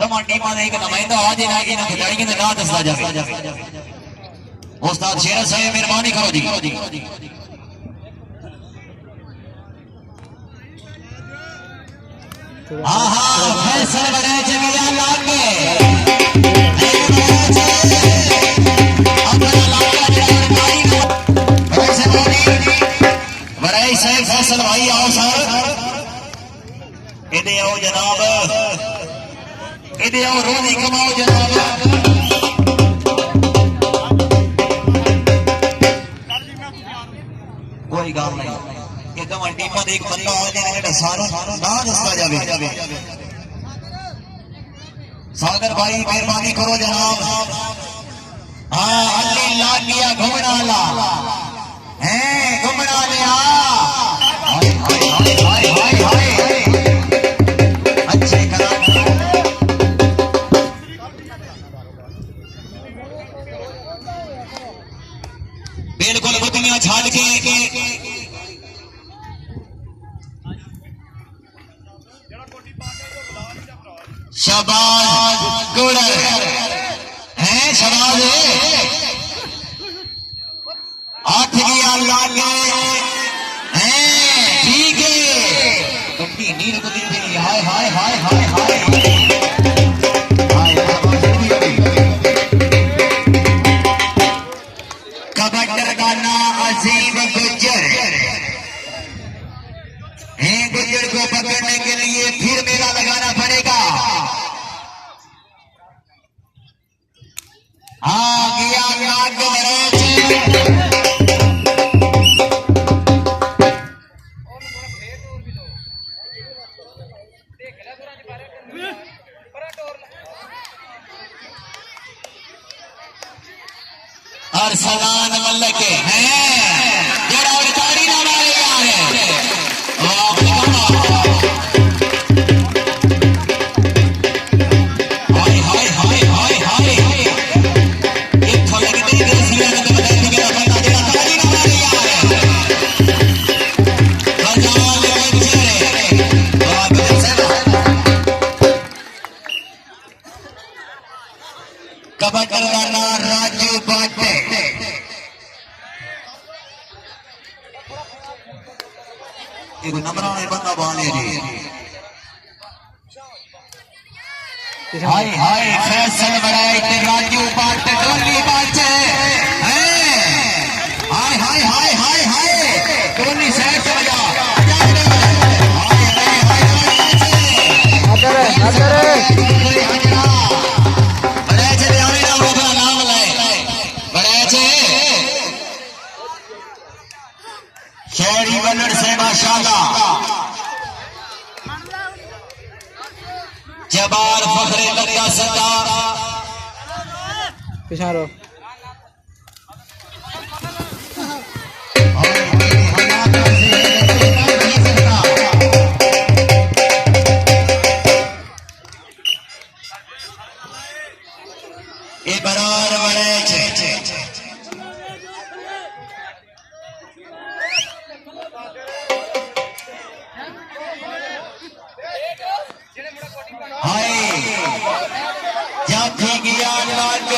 तमाम टीमां दा एक नुमाइंदा आज ना कि खिलाड़ियों का नाम दसदा जावे। उस्ताद शेर साहब मेहरबानी करो जी। आहा फैसल बड़े जमीला लागे बड़े साहब फैसल भाई आओ सर इधे आओ जनाब इधे आओ रोजी कमाओ जनाब। कोई गल नहीं एकदम टीमां दे एक बंदा आ जाए जेड़ा सारा ना दसदा जावे। सागर भाई मेहरबानी करो जनाब। हाँ अल्ली लाग गया घुमना ला है घुमना लिया हाय हाय हाय हाय हाय अच्छे करा बिल्कुल बुद्धियां छाड़ के शाबाश गुड़ है शाबाश 8 गया लागे हैं ठीक है कट्टी नींद को दी हाय हाय हाय हाय हाय कबड्डर का नाम अजीम गुज्जर है। गुज्जर को पकड़ने के लिए फिर मेला लगाना पड़ेगा। हाँ गया नाग और सलान मल्ल के हैं जरा और ताड़ी ना मारे है हाय हाय हाय हाय हाय एक थोड़ी की देसिया ने बता दी कि बंदा जरा ताड़ी ना मारे बजाल बच्चे बात से कबड्डर वाला राजू बाटे एक नंबराने बंदा बाने जी हाय हाय फैसल बड़ाई ते राजू बाटे डोली बाचे हाय हाय हाय हाय हाय डोली साइड से बजा हाय हाय हाय हाय शहरी बनर से माशाल्लाह जबार फखरे लगा सदा पिछारो ये बरार बड़े हाय जाती गया लाग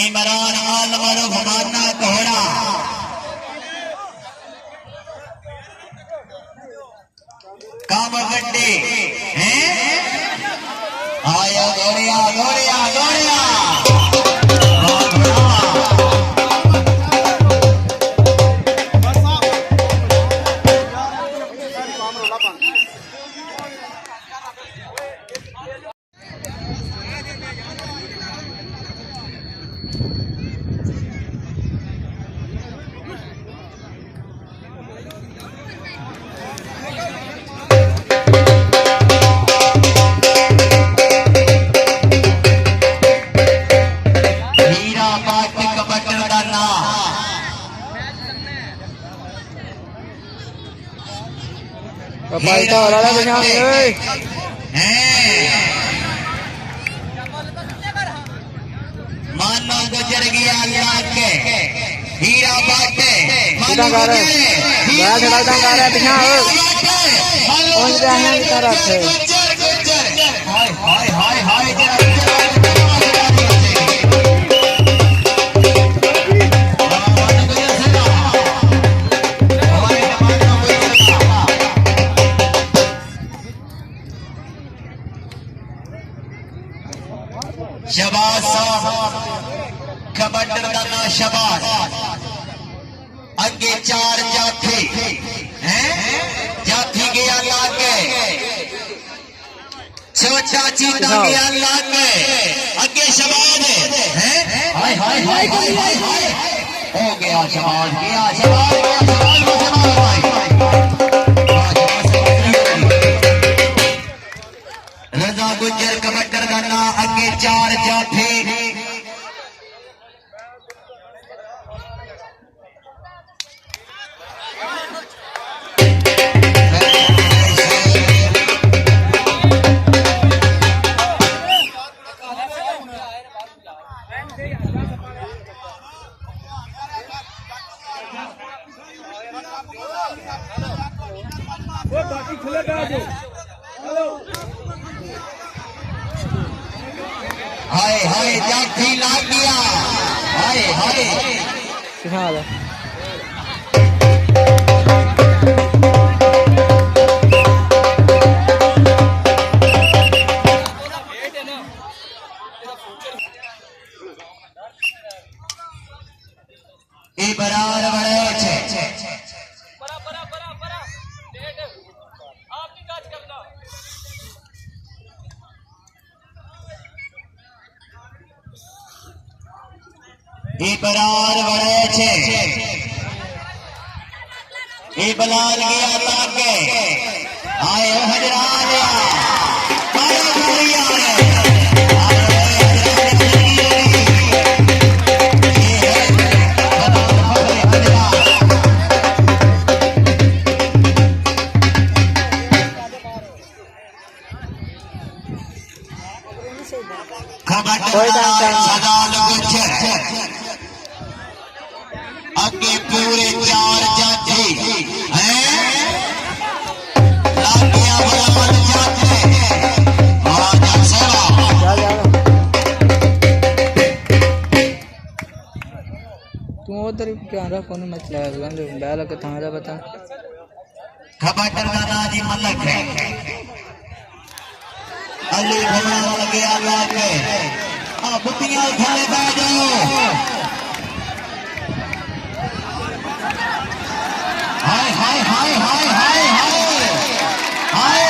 इमरान आलमर भमाना कोहड़ा काम गड्ढे हैं आया गोड़िया गोड़िया गोड़िया पालता हो रहा है मानो गुजर गया अल्लाह के हीरा बाटे सीधा गा रहे बड़ा ढलाता गा रहा है बिना पहुंच गया है की तरफ से हाय हाय हाय हाय शबाश कबड्डी का शबाश अगे चार जाफी हैं जाफी गया लागे छोटा चीता गया लागे अगे शबाश हैं हाय हाय हाय हाय हाय हाय हो गया शबाश गया शबाश रजा गुजर कबड्डी का ना अगे चार जाफी हाय हाय जाफी लाग गया हाय हाय એ બરાબર વળે છે એ બરાબર વળે છે એ બલાલ ગયા લાગે આયો હજરાયા મારો ભૈયા अगे पूरे चार जाति तू उधर कैमरा फोन मत लगा बैल के थाना बता खबर दादाजी मलक है अली घुमा लगे अल्लाह के बुतियां उठाने बैठ जाओ हाय हाय हाय हाय हाय हाय हाय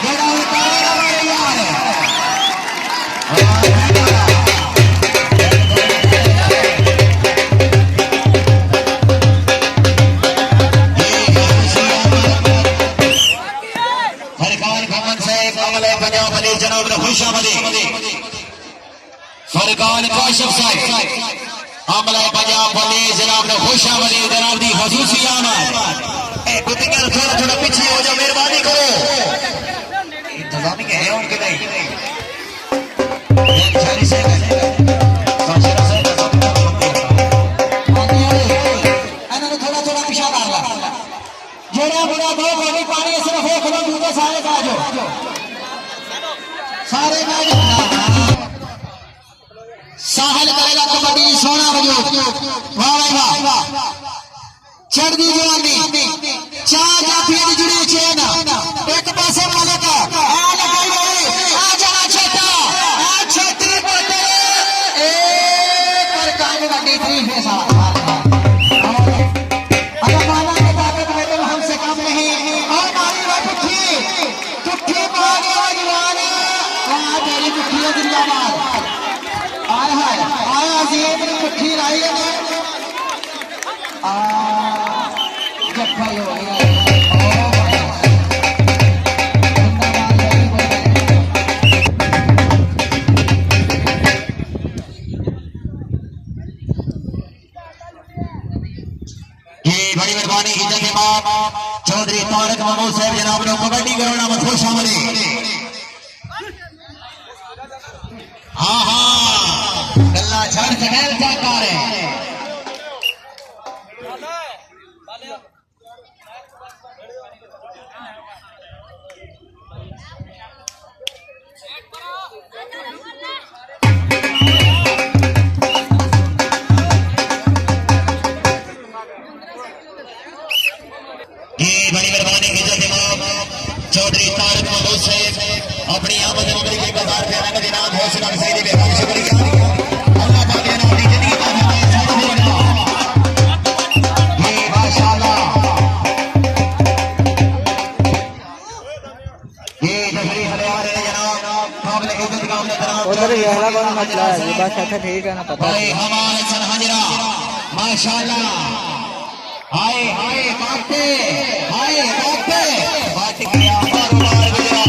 जेड़ा उतारा मेरे यार फरकान खमन से कमले पंजाब अली जनाब ने खुशामदी फरकान काशिफ साहब आमला पंजाब अली जनाब ने खुशामदी जनाब दी खसूसी आमद ए बुतियां थोड़ा थोड़ा पीछे हो जाओ मेहरबानी करो इंतजामी के है उनके नहीं जारी से साशरा से अनने थोड़ा थोड़ा पीछे कर ला जेड़ा बड़ा दो पानी पानी सिर्फ हो खड़ा दूसरे सारे का जो सारे का साहल करेगा कबड्डी सोना बजो वाह भाई वाह चढ़ दी जवानी चार जाफियां दी जुड़ी चेन एक पासे मलक आ लगाई गई आ जरा छोटा आ छतरी बोले ए पर काम गड्डी थी है साहब अगर माना के ताकत में तो हमसे कम नहीं और मारी वो पुट्ठी मारे जवानी आ तेरी पुट्ठी जिंदाबाद आया है आया जीत ने पुट्ठी लाई है जफ्फा हो गया ये बड़ी मेहरबानी इज्जत इमाम चौधरी तारक महमूद साहब जनाब ने कबड्डी कराना मत खुश आमदी हाँ हाँ गल्ला छड़ सगैल जाता रहे बड़ी मेहरबानी इज्जत इमाम चौधरी तारक महमूद साहब अपनी आमद नंबर के 1000 रुपया नगद इनाम हौसला अफजाई दे बेहद शुक्रिया अल्लाह पाक ने अपनी जिंदगी का फरमाया साथ देना ये माशाअल्लाह ये तशरीफ ले आ रहे जनाब काबिल इज्जत काबिल एहतराम उधर यहला कौन मसला है ये बात अच्छा ठीक है ना पता भाई हमारे सन हाजिरा माशाअल्लाह हाय हाय बाटे बाट गया बार गुजरा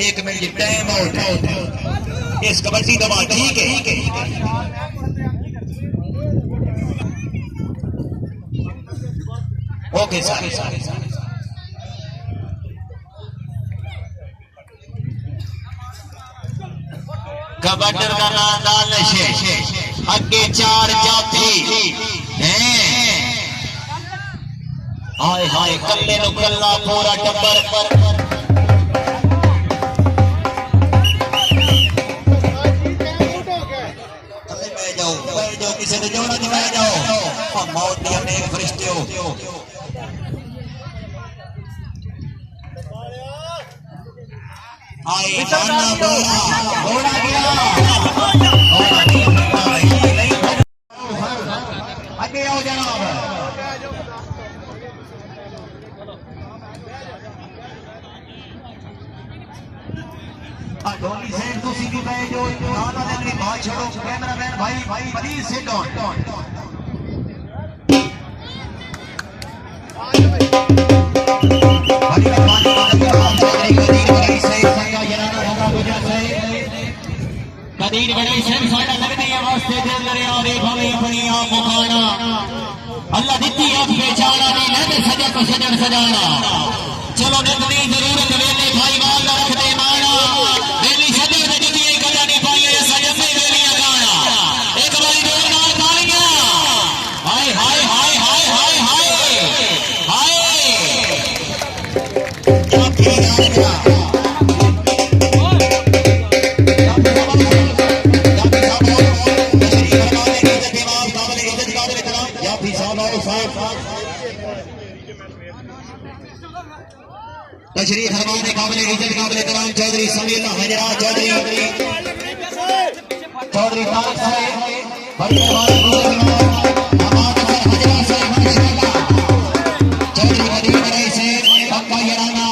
एक मिनट जी टाइम आउट इस कबड्डी दबा ठीक है ओके सर कबड्डर का नाम डाल नशे अगे 4 जाफी हाय हाय कल्ले नु कल्ला पूरा टब्बर बैठ जाओ किसी ने जोड़ा नहीं बैठ जाओ मौत दी अनेक फरिश्ते हो आए घोड़ा गया आगे आओ जनाब धोनी सेठ तो सीधी पे जो दादा ने अपनी बात छोड़ो कैमरामैन भाई प्लीज सिट डाउन कदीर बड़ी शर्म साडा लगदी है वास्ते दिल दरिया रे भावे अपनी आप मुखाना अल्लाह दित्ती आप बेचारा दी लहदे सजा को सजन सजाना चलो नितनी जरूरत वेले भाई माल रख दे माना वेली सजे ते जुदी गला नहीं पाई सजन से वेलियां गाना एक बारी जोर नाल तालियां हाय हाय हाय हाय हाय हाय हाय क्या फिर तशरीफ फरमाने काबिल इज्जत काबिल एहतराम चौधरी समीर हजरा चौधरी तारक साहब बड़ी मेहरबानी हमारे सर हजरा साहब माशाअल्लाह चौधरी कदीम रईस साहब पक्का यराना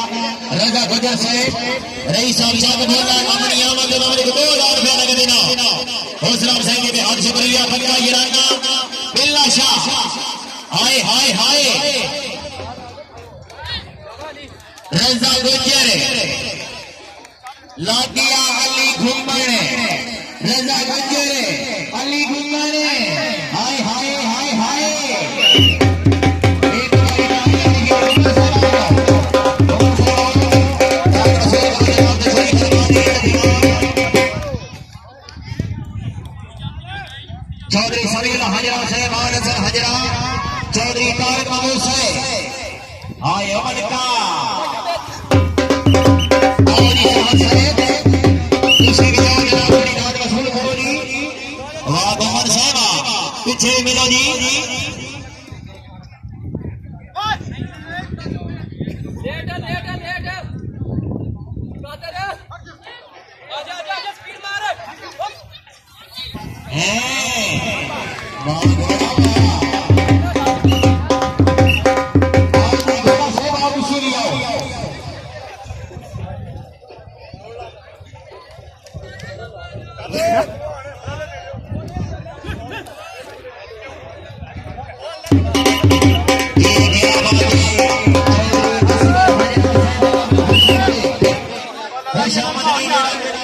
रजा गुजर साहब रईस साहब साहब बोला अपनी आमद नंबर को 2000 रुपया नगद देना हौसला अफजाई के बेहद शुक्रिया पक्का यराना बिल्ला शाह हाय हाय हाय रजा गुजर लागिया अली घुमने रजा गुजर अली घुमने हाय हाय हाय हाय चौधरी समीर हजरा साहब हजरा चौधरी तारक महमूद साहब हाय अमन का पीछे मिलो जी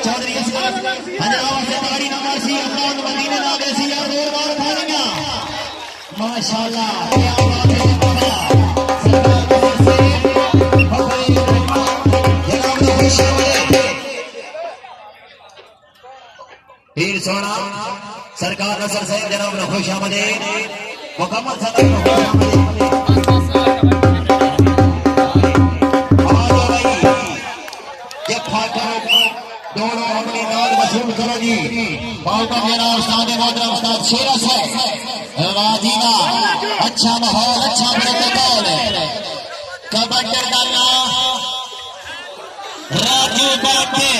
चौधरी माशाल्लाह क्या बात है बाबा सरकार की तरफ से जनाब ने खुशी हीर सोना सरकार नसर साहेब जनाब ने खुश आमदीद मुकम्मल सदर दोनों अपनी नाद वसूल करो जी बाबा मेरा उस्ताद मोहतरम उस्ताद शेरस है राजी का अच्छा माहौल अच्छा प्रोटोकॉल कबड्डी डालना राजू बाटे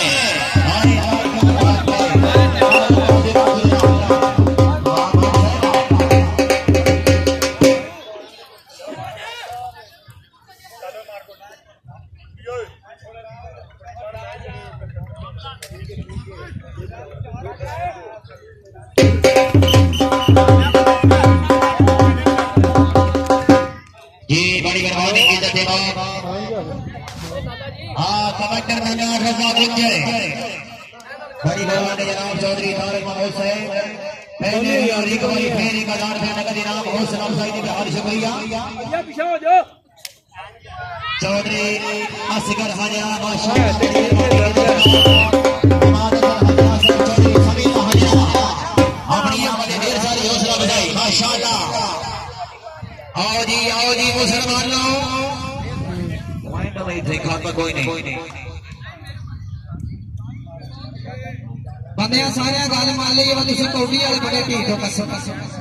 कमांडर मैदान रजा गुंजर बड़ी भगवान जनाब चौधरी तारिक महमूद साहब पहले और एक बारी फिर 1000 रुपए नकद इनाम हौसला अफजाई के बहुत शुक्रिया चौधरी असगर हाजिरा माशाअल्लाह चौधरी समीर हाजिरा अपनी अपने ढेर सारी हौसला अफजाई माशाअल्लाह आओ जी मुसलमान लोग नहीं थे खाता कोई नहीं बंदे सारे गल मान ली तुम कौडी वाले बड़े ढीठ हो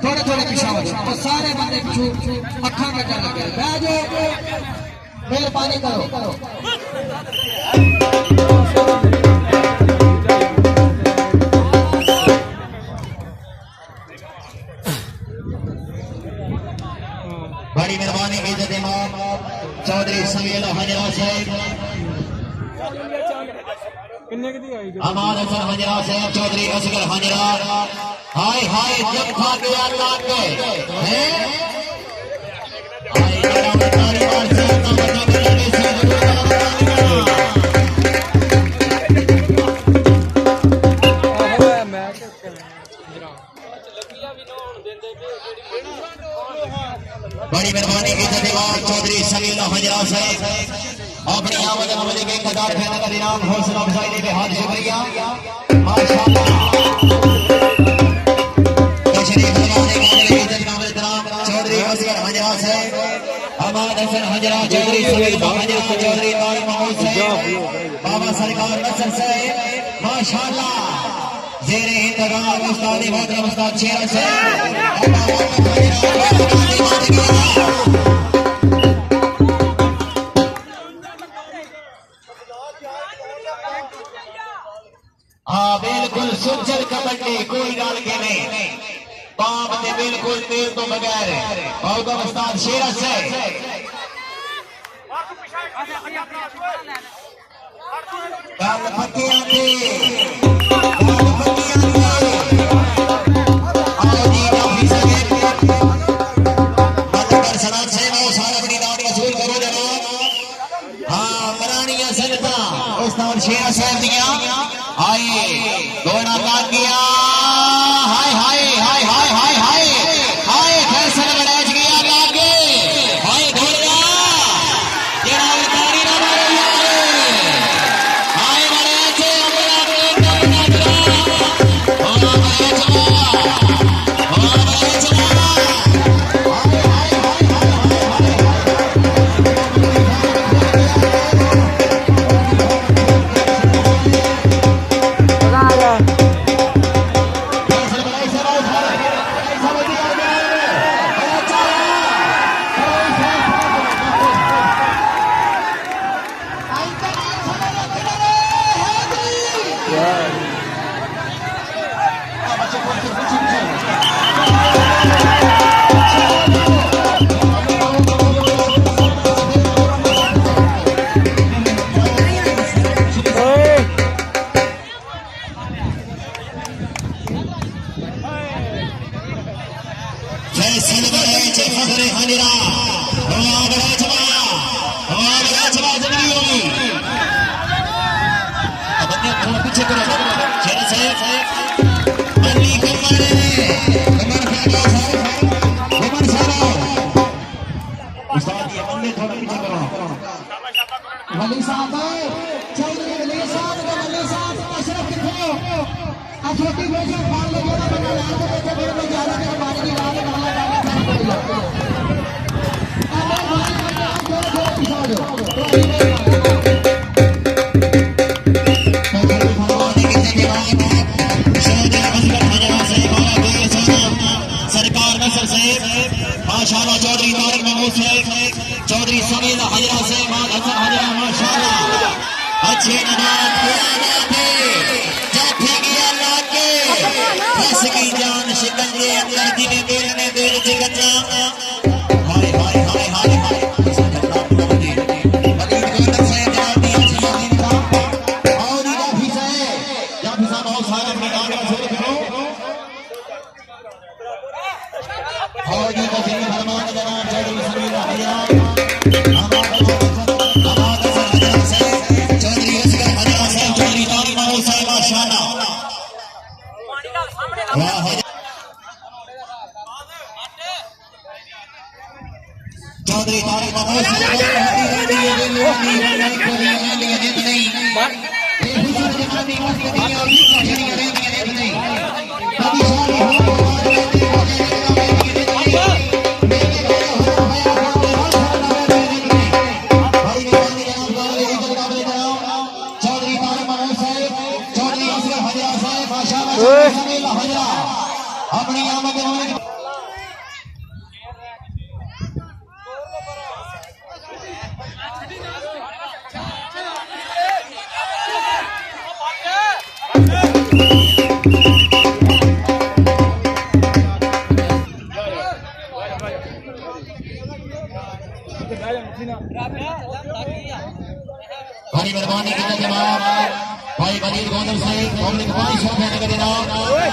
थोड़े थोड़े पिछा हो जाओ सारे बंदे पिछू अखा कटन लगे बह जाओ मेहरबानी करो बड़ी मेहरबानी इज्जत इमाम चौधरी समीर हाजिरा साहब अमान हसन हाजिरा साहब चौधरी असगर हाजिरा हाय हाय जब खा गया लाग गए हैं हाय जनाब तारी मार से तो बता के लगे से बड़ी मेहरबानी इज्जत इमाम चौधरी समीर हाजिरा साहब अपनी आमद अमले के 1000 रुपए नकद इनाम हौसला अफजाई के बहुत शुक्रिया माशाअल्लाह तशरीफ लाने के लिए इज्जत काबिल इकराम चौधरी असगर हाजिरा साहब अमान हसन हाजिरा चौधरी समीर हाजिरा चौधरी तारिक महमूद साहब बाबा सरकार नसर साहब माशाअल्लाह जेरे इंतजार उस्ताद मोहतरम उस्ताद शेर साहब हाँ बिल्कुल सुचल कबड्डी कोई डाल के नहीं पाप ने बिल्कुल तेल तो बगैर और उस्ताद शेर से गल पक्की आती शेर साहब दिया आइए दोना काट दिया हाय हाय हाय हाय हाय हाय हाय फैसल बड़ेज गया लागे हाय घोड़ा तेरा उतारी ना मारे हाय बड़ेज अपना पीछे करो शेर साहब अली कमर कमर छोटी बेटी मार लो बड़ा बना लाल तो बच्चे बड़े बच्चे आने के बाद की लाल काला काला सरकार नसर से माशाल्लाह चौधरी तारिक महमूद से चौधरी समीर हजरा से हसन हजरा माशाल्लाह अच्छे नवाब की जान शिकंजे अंदर जिन्हें बेलने बेल जिगजा हाय हाय हाय हाय हाय चौधरी तारिक महमूद अपनी आमद बड़ी मेहरबानी की जनाब भाई वलीद गोंदल साहब पब्लिक 500 रुपए नगद इनाम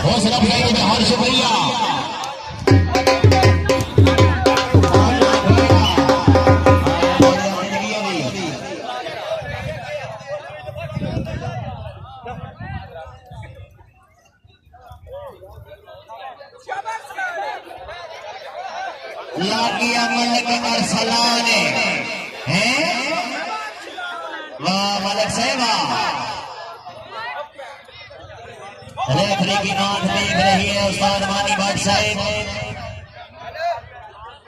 हौसला अफजाई में हर शुक्रिया लागिया मलक अरसलाने हैं वाह मलक साहबा रेफरी की नोट देख रही है उस्ताद मानी भट्ट साहब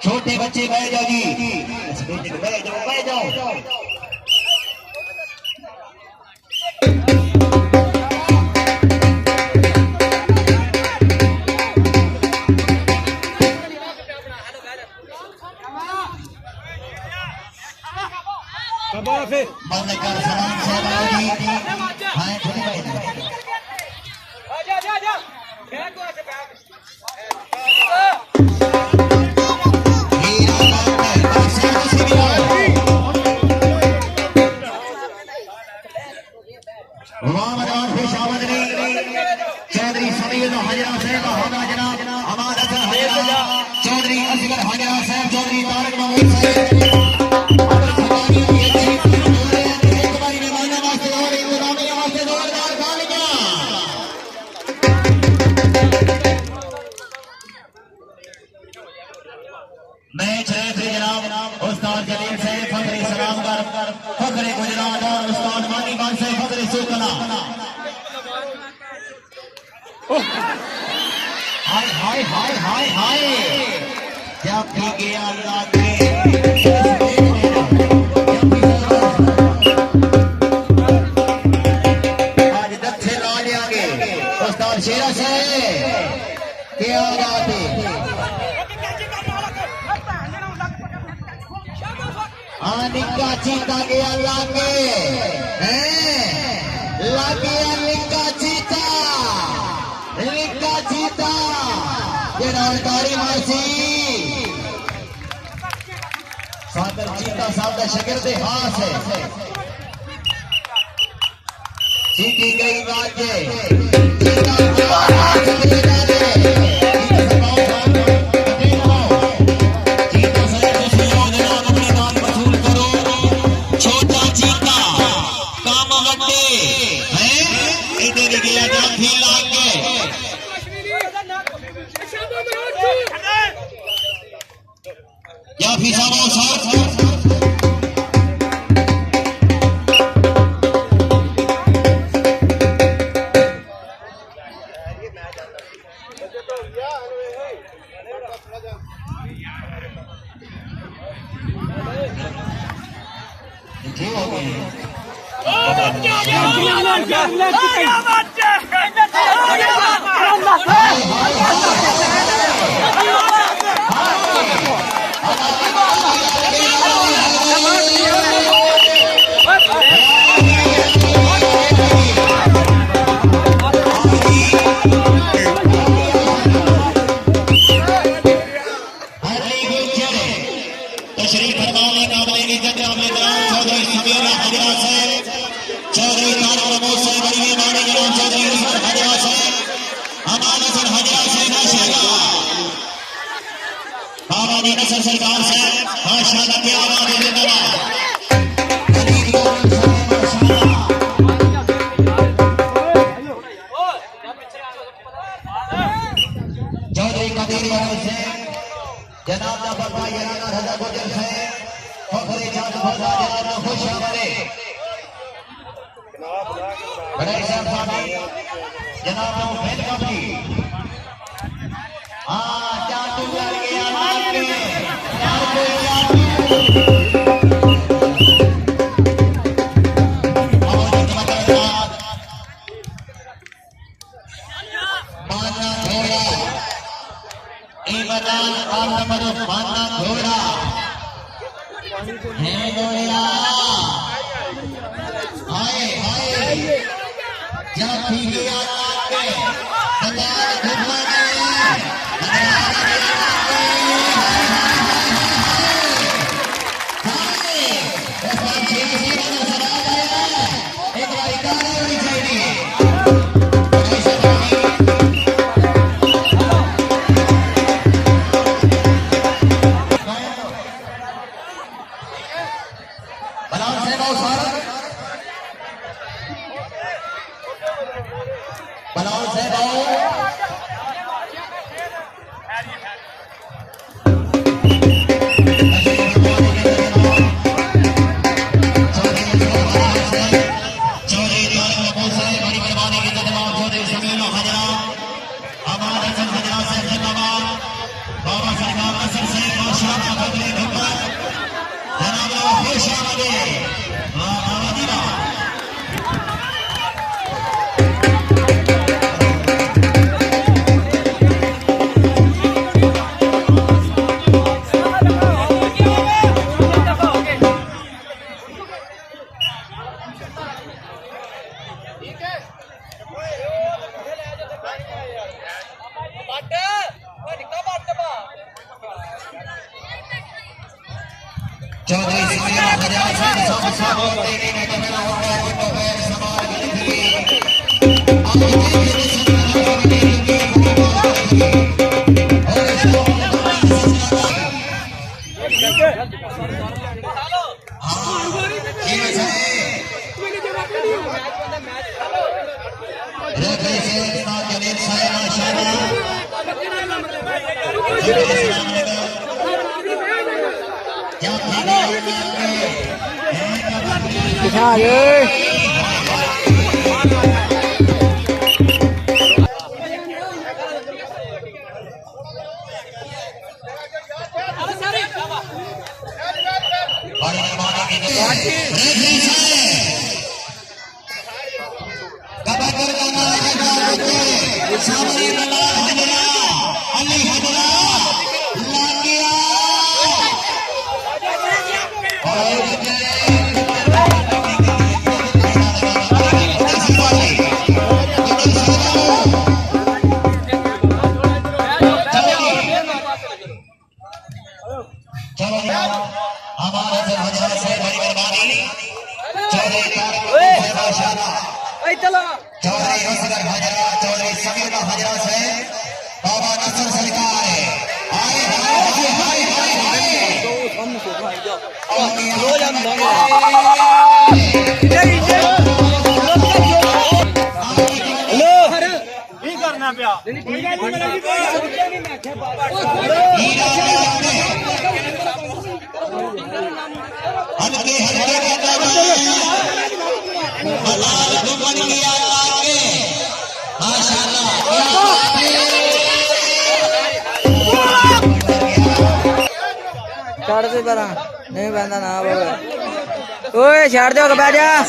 छोटे बच्चे बैठ जाओ जी बैठ जाओ बंद कर सलाम हाय छोटे भाई चौधरी समीर हजरा साहब होगा जनाब हमारा चौधरी असगर हजरा साहब चौधरी तारिक महमूद साहब मैच रेफरी जनाब उस्ताद जलील साहब फखरी सलामगर फखरे गुजरात और उस्ताद मानी खान साहब फखरे सुकला हाय हाय हाय हाय हाय क्या पी गया अल्लाह के आज दक्षिण लाने आगे उस्ताद शेरा साहब क्या बात है निक्का चीता गया लागे लागे निक्का चीता तारी मासी सागर चीता साहब का शगिर्द हाथ है जीती गई बात क्या फीसा तशरीफ फरमाने काबिल इज्जत अहमदान चौधरी समीर हजरा से चौधरी तारमो से बड़ी मेहमानी जनाब चौधरी हसन हजरा से अमान हसन हजरा से माशाअल्लाह बाबा जी नसर सरकार से माशाअल्लाह की आवाज जिंदाबाद चौधरी कबीर से जनाब जफर भाई राना रजा गुजर से फखरे चांद फजा जनाब खुश आमदे बड़े साहब साहब जनाब वेलकम जी हां चांदू लग गया मार के यार कोई चांदू और जबरदस्त माना घोड़ा इमरान आलमर माना घोड़ा है गोलिया हाय हाय जब भी गया के बंगाल घुमाने एक बार इकाना होनी चाहिए बलाओ से बाओ चौधरी तारमो से बड़ी मेहमानी की जनाब चौधरी समीर हजरा अमान हसन हजरा से जिंदाबाद बाबा सरकार नसर से माशाअल्लाह बदले घुमर जनाब खुश आमदे आवाजीरा चौधरी समीर हजरा से सब सब तेरे में तो मेरा होगा तो पैर सवार मिलती दिखा ये हमारे हजरा से बड़ी मेहरबानी चौधरी तारमो से माशाअल्लाह चौधरी असगर हजरा चौधरी समीर हजरा से बाबा नसर सरकार आए हाय हाय हाय करना पिया हल्के हल्के हलाल को बन गया माशाअल्लाह ਛੱਡ ਦੇ ਪਰਾਂ ਨਹੀਂ ਬੰਦਾ ਨਾ ਬਾਬਾ ਓਏ ਛੱਡ ਦਿਓ ਬਹਿ ਜਾ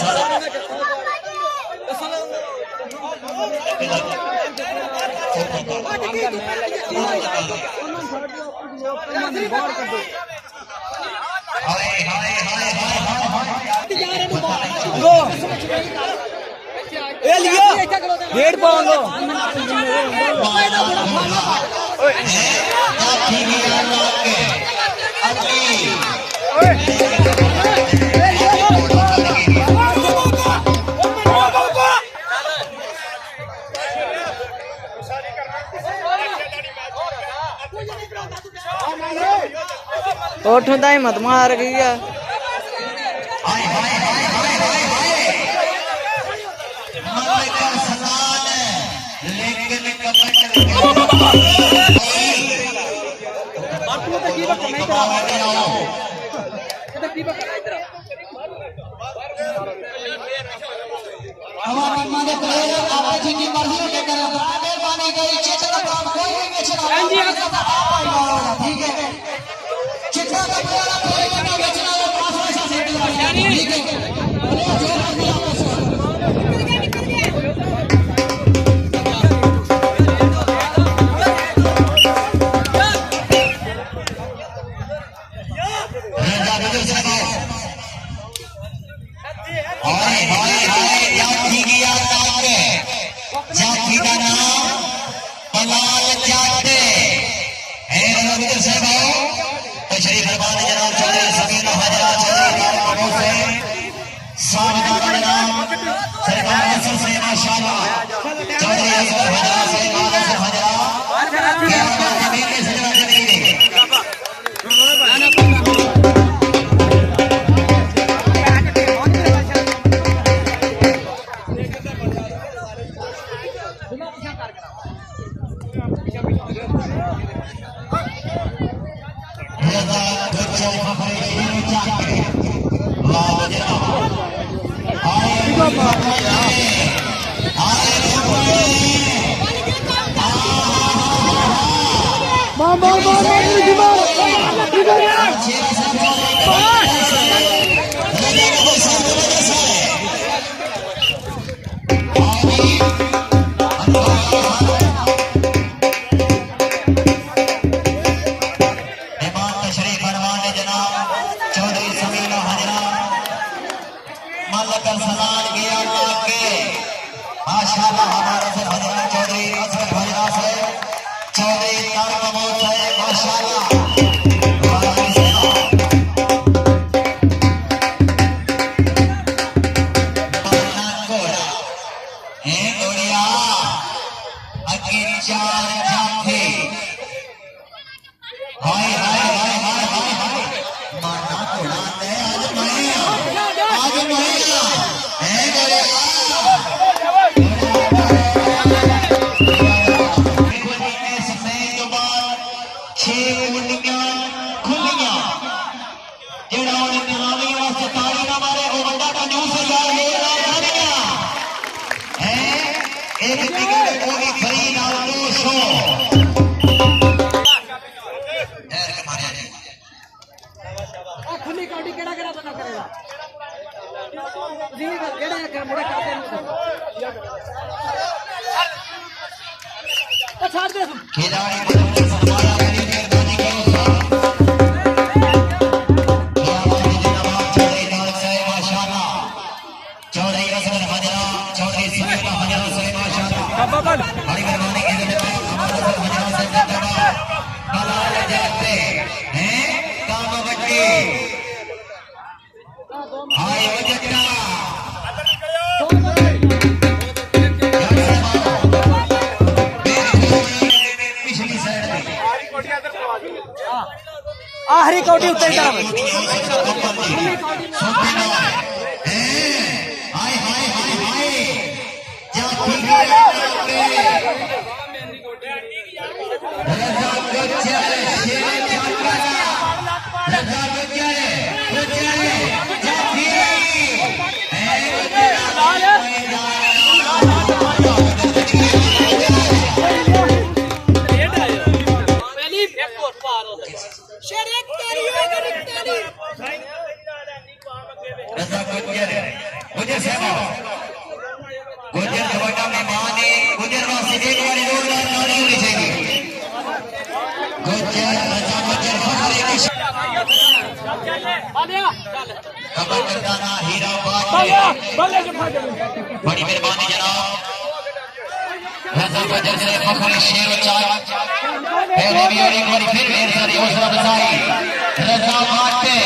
ए लियो गेट पाओ उठो ताई मत मार गई है आखिरी कौटी उत्तर शेर एक तेरी गुज्जर रजा गुज्जर फखरे की कबड्डाना हीरा बड़ी मेहरबानी जनाब रजा गुज्जर ने फखरे शेर चार पहले भी और एक बार फिर ढेर सारी हौसला बधाई रजा बाटे